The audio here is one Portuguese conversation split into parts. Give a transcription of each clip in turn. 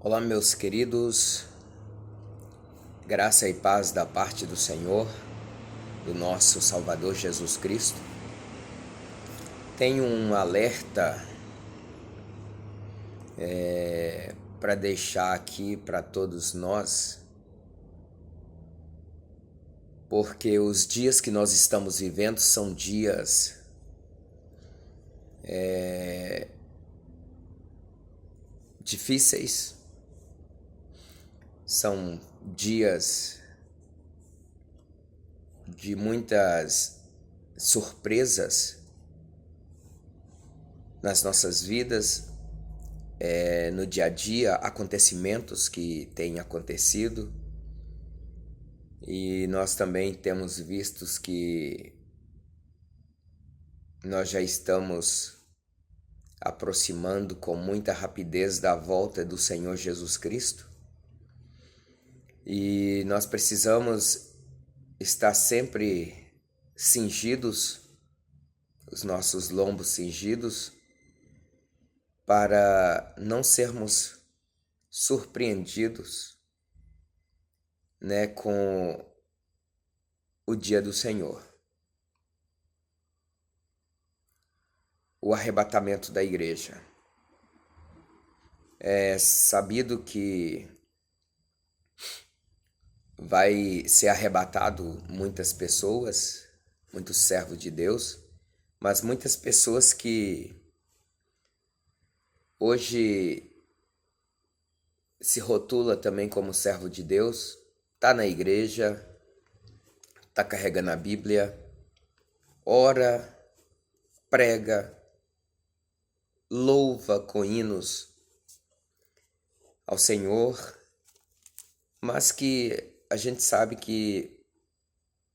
Olá, meus queridos, graça e paz da parte do Senhor, do nosso Salvador Jesus Cristo. Tenho um alerta para deixar aqui para todos nós, porque os dias que nós estamos vivendo são dias difíceis, são dias de muitas surpresas nas nossas vidas, no dia a dia, acontecimentos que têm acontecido, e nós também temos visto que nós já estamos aproximando com muita rapidez da volta do Senhor Jesus Cristo, e nós precisamos estar sempre cingidos, os nossos lombos cingidos, para não sermos surpreendidos, com o dia do Senhor. O arrebatamento da igreja. É sabido que vai ser arrebatado muitas pessoas, muitos servos de Deus, mas muitas pessoas que hoje se rotula também como servo de Deus, está na igreja, está carregando a Bíblia, ora, prega, louva com hinos ao Senhor, mas que a gente sabe que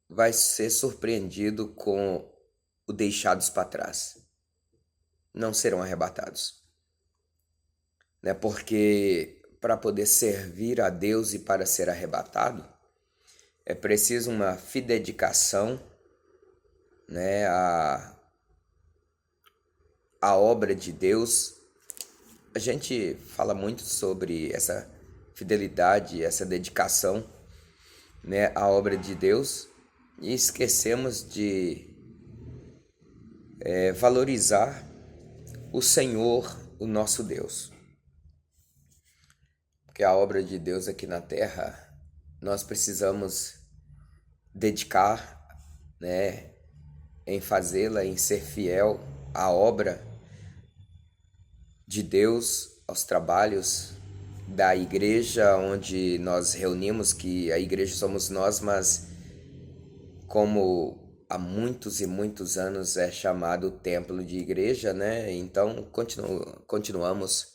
vai ser surpreendido com o deixados para trás. Não serão arrebatados. Porque para poder servir a Deus e para ser arrebatado, é preciso uma fidedicação, a obra de Deus. A gente fala muito sobre essa fidelidade, essa dedicação, à obra de Deus, e esquecemos de valorizar o Senhor, o nosso Deus. Porque a obra de Deus aqui na terra, nós precisamos dedicar, em fazê-la, em ser fiel à obra de Deus, aos trabalhos da igreja onde nós reunimos, que a igreja somos nós, mas como há muitos e muitos anos é chamado templo de igreja, então continuamos,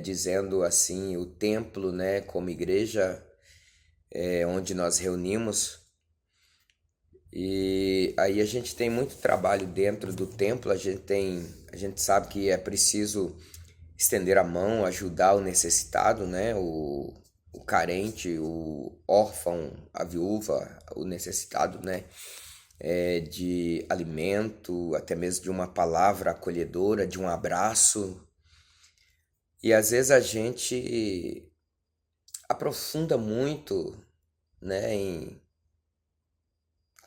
dizendo assim, o templo, como igreja, onde nós reunimos. E aí a gente tem muito trabalho dentro do templo. A gente sabe que é preciso estender a mão, ajudar o necessitado, o carente, o órfão, a viúva, o necessitado, de alimento, até mesmo de uma palavra acolhedora, de um abraço. E às vezes a gente aprofunda muito, em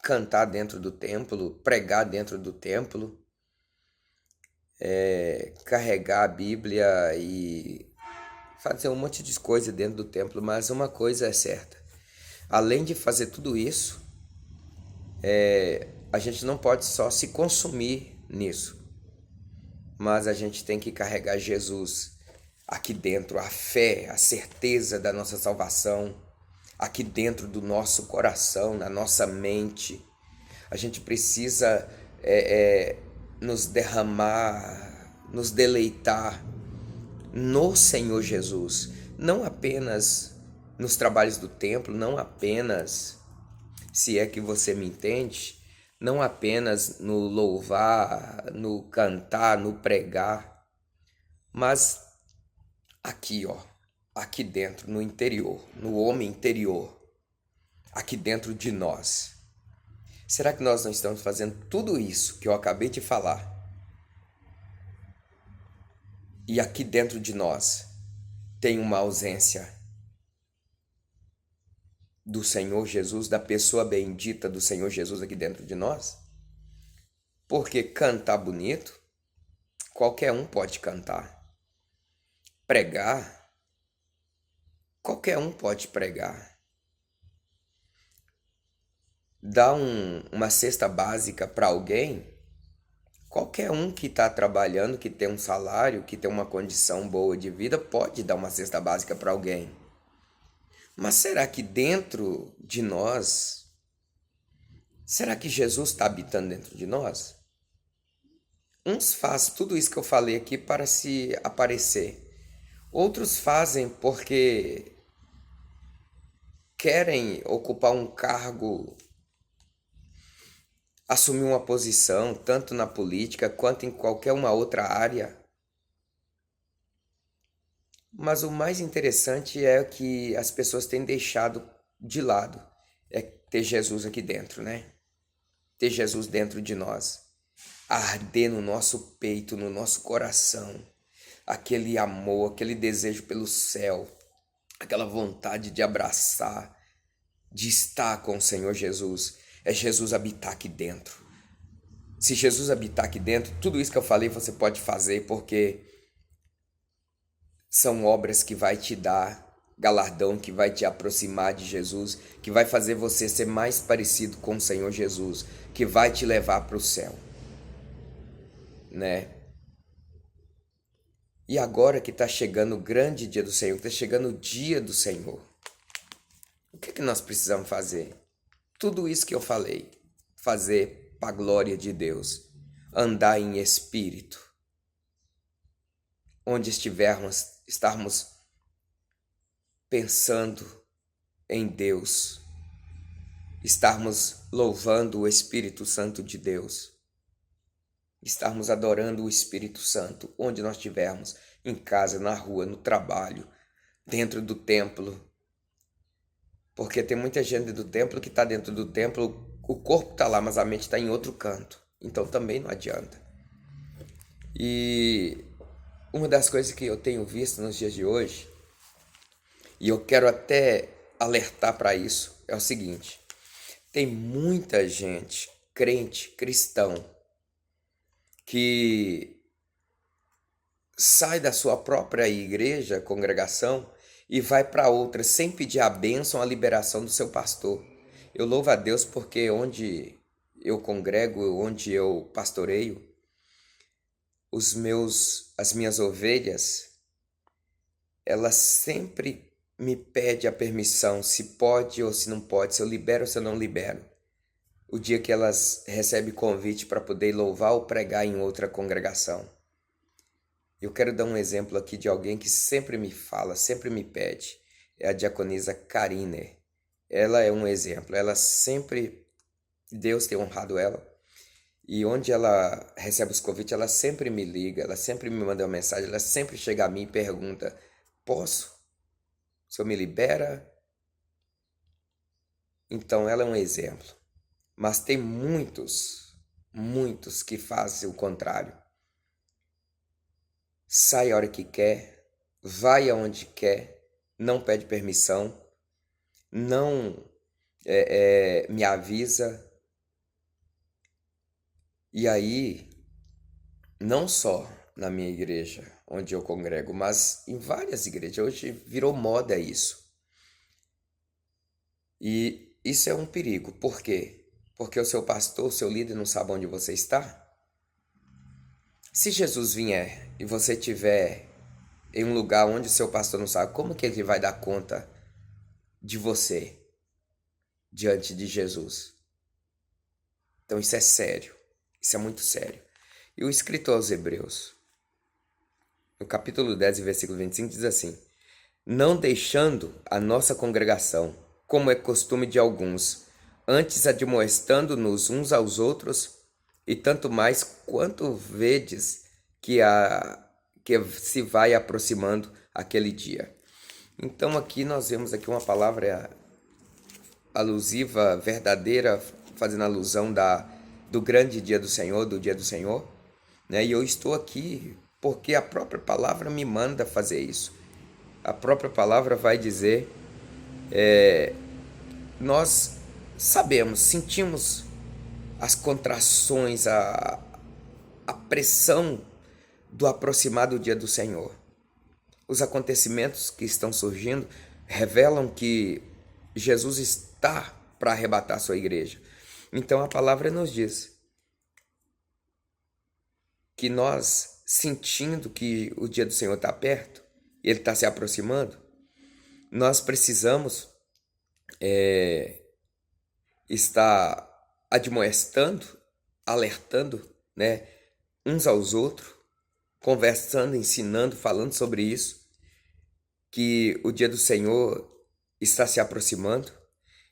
cantar dentro do templo, pregar dentro do templo, carregar a Bíblia e fazer um monte de coisa dentro do templo, mas uma coisa é certa: além de fazer tudo isso, a gente não pode só se consumir nisso, mas a gente tem que carregar Jesus aqui dentro, a fé, a certeza da nossa salvação, aqui dentro do nosso coração, na nossa mente. A gente precisa nos derramar, nos deleitar no Senhor Jesus, não apenas nos trabalhos do templo, não apenas, se é que você me entende, não apenas no louvar, no cantar, no pregar, mas aqui, aqui dentro, no interior, no homem interior, aqui dentro de nós. Será que nós não estamos fazendo tudo isso que eu acabei de falar? E aqui dentro de nós tem uma ausência do Senhor Jesus, da pessoa bendita do Senhor Jesus aqui dentro de nós? Porque cantar bonito, qualquer um pode cantar. Pregar, qualquer um pode pregar. Dar uma cesta básica para alguém, qualquer um que está trabalhando, que tem um salário, que tem uma condição boa de vida, pode dar uma cesta básica para alguém. Mas será que dentro de nós, será que Jesus está habitando dentro de nós? Uns fazem tudo isso que eu falei aqui para se aparecer. Outros fazem porque querem ocupar um cargo, assumir uma posição, tanto na política quanto em qualquer uma outra área. Mas o mais interessante é que as pessoas têm deixado de lado, é ter Jesus aqui dentro, né? Ter Jesus dentro de nós, arder no nosso peito, no nosso coração, aquele amor, aquele desejo pelo céu, aquela vontade de abraçar, de estar com o Senhor Jesus. É Jesus habitar aqui dentro. Se Jesus habitar aqui dentro, tudo isso que eu falei você pode fazer, porque são obras que vai te dar galardão, que vai te aproximar de Jesus, que vai fazer você ser mais parecido com o Senhor Jesus, que vai te levar para o céu, né? E agora que está chegando o grande dia do Senhor, que está chegando o dia do Senhor, o que é que nós precisamos fazer? Tudo isso que eu falei, fazer para a glória de Deus, andar em espírito, onde estivermos, estarmos pensando em Deus, estarmos louvando o Espírito Santo de Deus, estarmos adorando o Espírito Santo, onde nós estivermos, em casa, na rua, no trabalho, dentro do templo. Porque tem muita gente do templo que está dentro do templo, o corpo está lá, mas a mente está em outro canto. Então também não adianta. E uma das coisas que eu tenho visto nos dias de hoje, e eu quero até alertar para isso, é o seguinte: tem muita gente, crente, cristão, que sai da sua própria igreja, congregação, e vai para outra sem pedir a bênção, a liberação do seu pastor. Eu louvo a Deus porque onde eu congrego, onde eu pastoreio, as minhas ovelhas, elas sempre me pedem a permissão, se pode ou se não pode, se eu libero ou se eu não libero. O dia que elas recebem convite para poder louvar ou pregar em outra congregação. Eu quero dar um exemplo aqui de alguém que sempre me fala, sempre me pede. É a diaconisa Karine. Ela é um exemplo. Ela sempre, Deus tem honrado ela. E onde ela recebe os convites, ela sempre me liga, ela sempre me manda uma mensagem, ela sempre chega a mim e pergunta: posso? O senhor me libera? Então ela é um exemplo. Mas tem muitos que fazem o contrário. Sai a hora que quer, vai aonde quer, não pede permissão, não me avisa. E aí, não só na minha igreja, onde eu congrego, mas em várias igrejas, hoje virou moda isso. E isso é um perigo. Por quê? Porque o seu pastor, o seu líder não sabe onde você está. Se Jesus vier e você estiver em um lugar onde o seu pastor não sabe, como que ele vai dar conta de você diante de Jesus? Então isso é sério, isso é muito sério. E o escritor aos Hebreus, no capítulo 10, versículo 25, diz assim: não deixando a nossa congregação, como é costume de alguns, antes admoestando-nos uns aos outros, e tanto mais quanto vedes que se vai aproximando aquele dia. Então aqui nós vemos aqui uma palavra alusiva, verdadeira, fazendo alusão do grande dia do Senhor, do dia do Senhor, né? E eu estou aqui porque a própria palavra me manda fazer isso. A própria palavra vai dizer, nós sabemos, sentimos as contrações, a pressão do aproximar do dia do Senhor. Os acontecimentos que estão surgindo revelam que Jesus está para arrebatar sua igreja. Então a palavra nos diz que nós, sentindo que o dia do Senhor está perto, ele está se aproximando, nós precisamos estar admoestando, alertando, né, uns aos outros, conversando, ensinando, falando sobre isso, que o dia do Senhor está se aproximando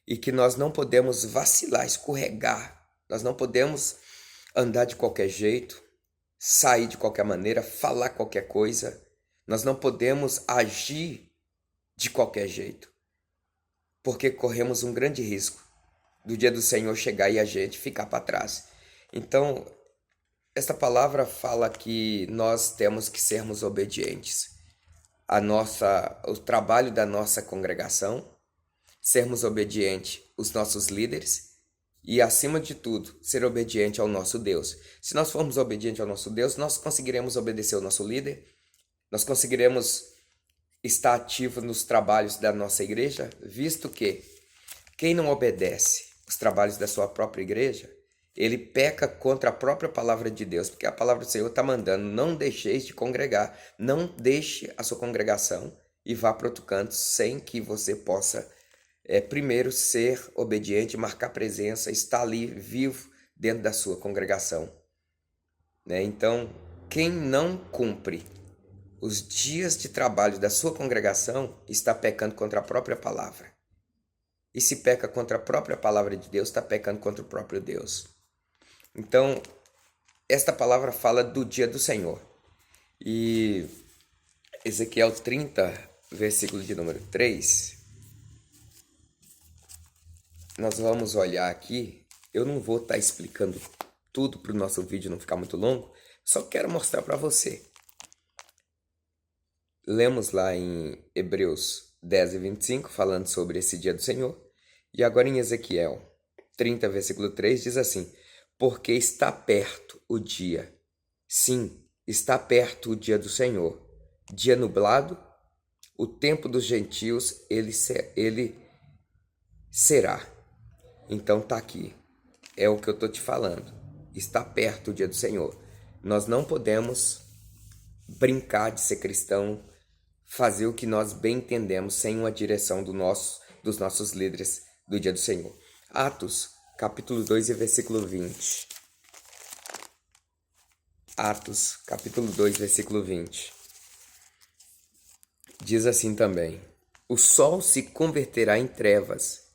e que nós não podemos vacilar, escorregar, nós não podemos andar de qualquer jeito, sair de qualquer maneira, falar qualquer coisa, nós não podemos agir de qualquer jeito, porque corremos um grande risco do dia do Senhor chegar e a gente ficar para trás. Então, esta palavra fala que nós temos que sermos obedientes o trabalho da nossa congregação, sermos obedientes aos nossos líderes e, acima de tudo, ser obediente ao nosso Deus. Se nós formos obedientes ao nosso Deus, nós conseguiremos obedecer ao nosso líder, nós conseguiremos estar ativo nos trabalhos da nossa igreja, visto que quem não obedece os trabalhos da sua própria igreja, ele peca contra a própria palavra de Deus, porque a palavra do Senhor está mandando, não deixeis de congregar, não deixe a sua congregação e vá para outro canto sem que você possa, primeiro, ser obediente, marcar presença, estar ali vivo dentro da sua congregação. Né? Então, quem não cumpre os dias de trabalho da sua congregação está pecando contra a própria palavra. E se peca contra a própria palavra de Deus, está pecando contra o próprio Deus. Então, esta palavra fala do dia do Senhor. E Ezequiel 30, versículo de número 3, nós vamos olhar aqui. Eu não vou estar explicando tudo para o nosso vídeo não ficar muito longo, só quero mostrar para você. Lemos lá em Hebreus 10 e 25, falando sobre esse dia do Senhor. E agora em Ezequiel 30, versículo 3, diz assim: porque está perto o dia. Sim, está perto o dia do Senhor. Dia nublado, o tempo dos gentios, ele será. Então tá aqui. É o que eu estou te falando. Está perto o dia do Senhor. Nós não podemos brincar de ser cristão, fazer o que nós bem entendemos sem uma direção dos nossos líderes do dia do Senhor. Atos, capítulo 2 e versículo 20. Atos, capítulo 2, versículo 20. Diz assim também: o sol se converterá em trevas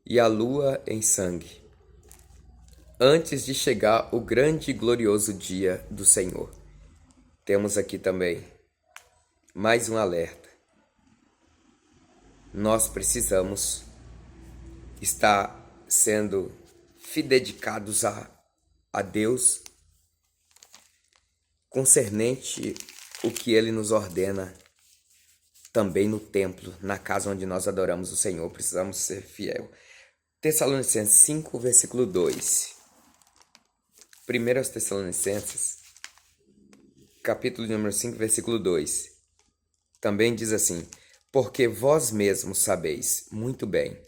e a lua em sangue, antes de chegar o grande e glorioso dia do Senhor. Temos aqui também mais um alerta. Nós precisamos estar sendo fidedicados a Deus concernente o que Ele nos ordena também no templo, na casa onde nós adoramos o Senhor. Precisamos ser fiel. Tessalonicenses 5, versículo 2. 1 Tessalonicenses, capítulo número 5, versículo 2. Também diz assim: porque vós mesmos sabeis muito bem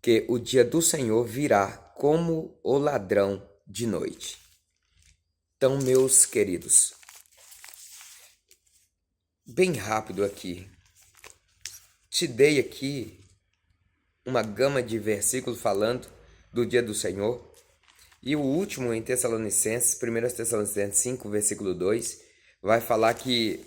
que o dia do Senhor virá como o ladrão de noite. Então, meus queridos, bem rápido aqui, te dei aqui uma gama de versículos falando do dia do Senhor. E o último em Tessalonicenses, 1 Tessalonicenses 5, versículo 2, vai falar que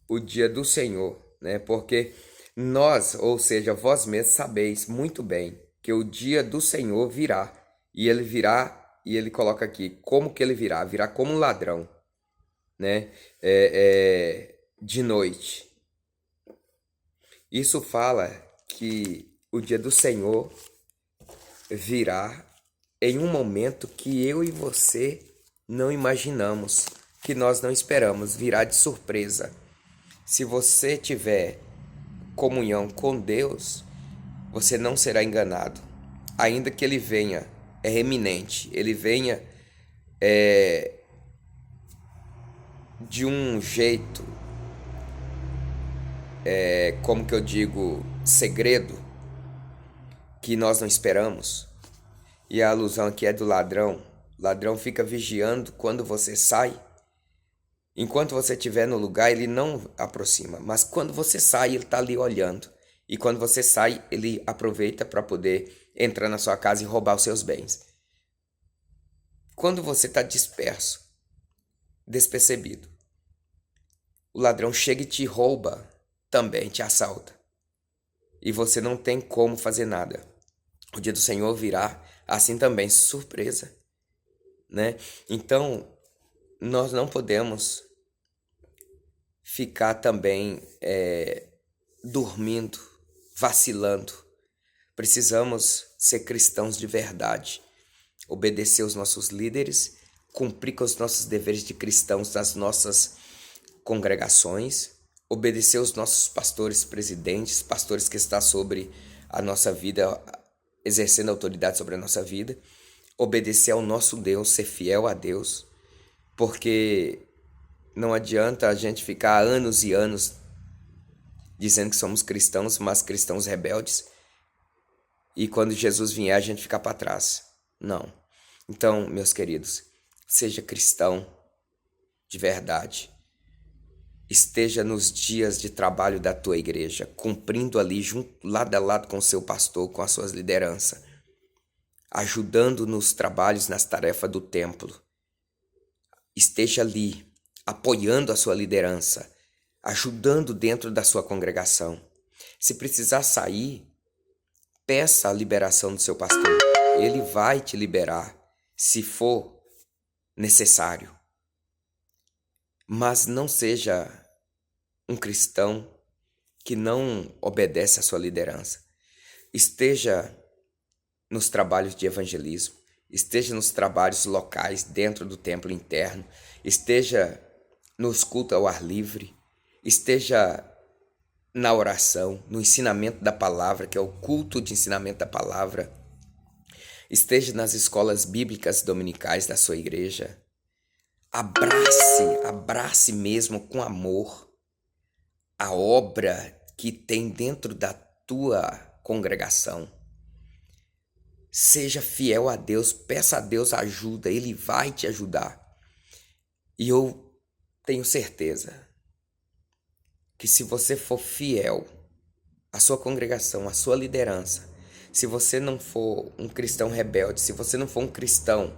o dia do Senhor, né? Porque nós, ou seja, vós mesmos sabeis muito bem que o dia do Senhor virá, e ele virá, e ele coloca aqui, como que ele virá? Virá como um ladrão, né? De noite. Isso fala que o dia do Senhor virá em um momento que eu e você não imaginamos, que nós não esperamos, virá de surpresa. Se você tiver comunhão com Deus, você não será enganado. Ainda que ele venha, é eminente, ele venha de um jeito, como que eu digo, segredo, que nós não esperamos. E a alusão aqui é do ladrão. O ladrão fica vigiando quando você sai. Enquanto você estiver no lugar, ele não aproxima. Mas quando você sai, ele está ali olhando. E quando você sai, ele aproveita para poder entrar na sua casa e roubar os seus bens. Quando você está disperso, despercebido, o ladrão chega e te rouba, também te assalta. E você não tem como fazer nada. O dia do Senhor virá assim também, surpresa, né? Então, nós não podemos ficar também dormindo, vacilando. Precisamos ser cristãos de verdade, obedecer os nossos líderes, cumprir com os nossos deveres de cristãos nas nossas congregações, obedecer os nossos pastores presidentes, pastores que estão sobre a nossa vida, exercendo autoridade sobre a nossa vida, obedecer ao nosso Deus, ser fiel a Deus, porque não adianta a gente ficar anos e anos dizendo que somos cristãos, mas cristãos rebeldes, e quando Jesus vier a gente ficar para trás. Não. Então, meus queridos, seja cristão de verdade. Esteja nos dias de trabalho da tua igreja, cumprindo ali junto, lado a lado com o seu pastor, com as suas lideranças, ajudando nos trabalhos, nas tarefas do templo. Esteja ali, apoiando a sua liderança, ajudando dentro da sua congregação. Se precisar sair, peça a liberação do seu pastor. Ele vai te liberar, se for necessário. Mas não seja um cristão que não obedece à sua liderança. Esteja nos trabalhos de evangelismo, esteja nos trabalhos locais dentro do templo interno, esteja nos cultos ao ar livre, esteja na oração, no ensinamento da palavra, que é o culto de ensinamento da palavra, esteja nas escolas bíblicas dominicais da sua igreja. Abrace mesmo com amor a obra que tem dentro da tua congregação. Seja fiel a Deus, peça a Deus ajuda, Ele vai te ajudar. E eu tenho certeza que se você for fiel à sua congregação, à sua liderança, se você não for um cristão rebelde, se você não for um cristão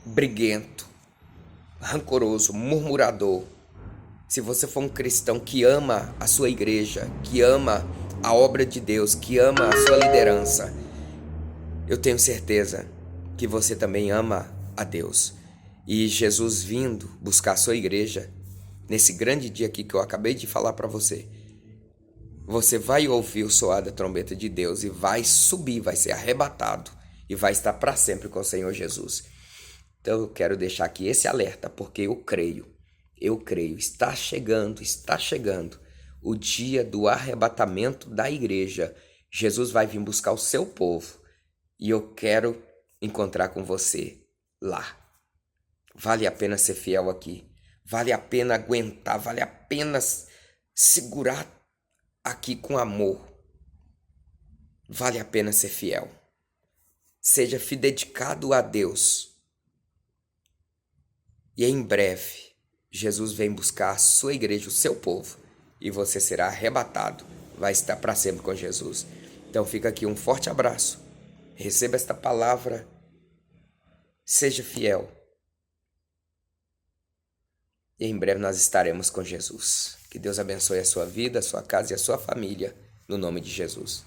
briguento, rancoroso, murmurador, se você for um cristão que ama a sua igreja, que ama a obra de Deus, que ama a sua liderança, eu tenho certeza que você também ama a Deus. E Jesus vindo buscar a sua igreja, nesse grande dia aqui que eu acabei de falar para você, você vai ouvir o soar da trombeta de Deus e vai subir, vai ser arrebatado e vai estar para sempre com o Senhor Jesus. Então eu quero deixar aqui esse alerta, porque eu creio, está chegando o dia do arrebatamento da igreja. Jesus vai vir buscar o seu povo e eu quero encontrar com você lá. Vale a pena ser fiel aqui, vale a pena aguentar, vale a pena segurar aqui com amor. Vale a pena ser fiel. Seja fidedicado a Deus. E em breve, Jesus vem buscar a sua igreja, o seu povo, e você será arrebatado, vai estar para sempre com Jesus. Então fica aqui um forte abraço, receba esta palavra, seja fiel, e em breve nós estaremos com Jesus. Que Deus abençoe a sua vida, a sua casa e a sua família, no nome de Jesus.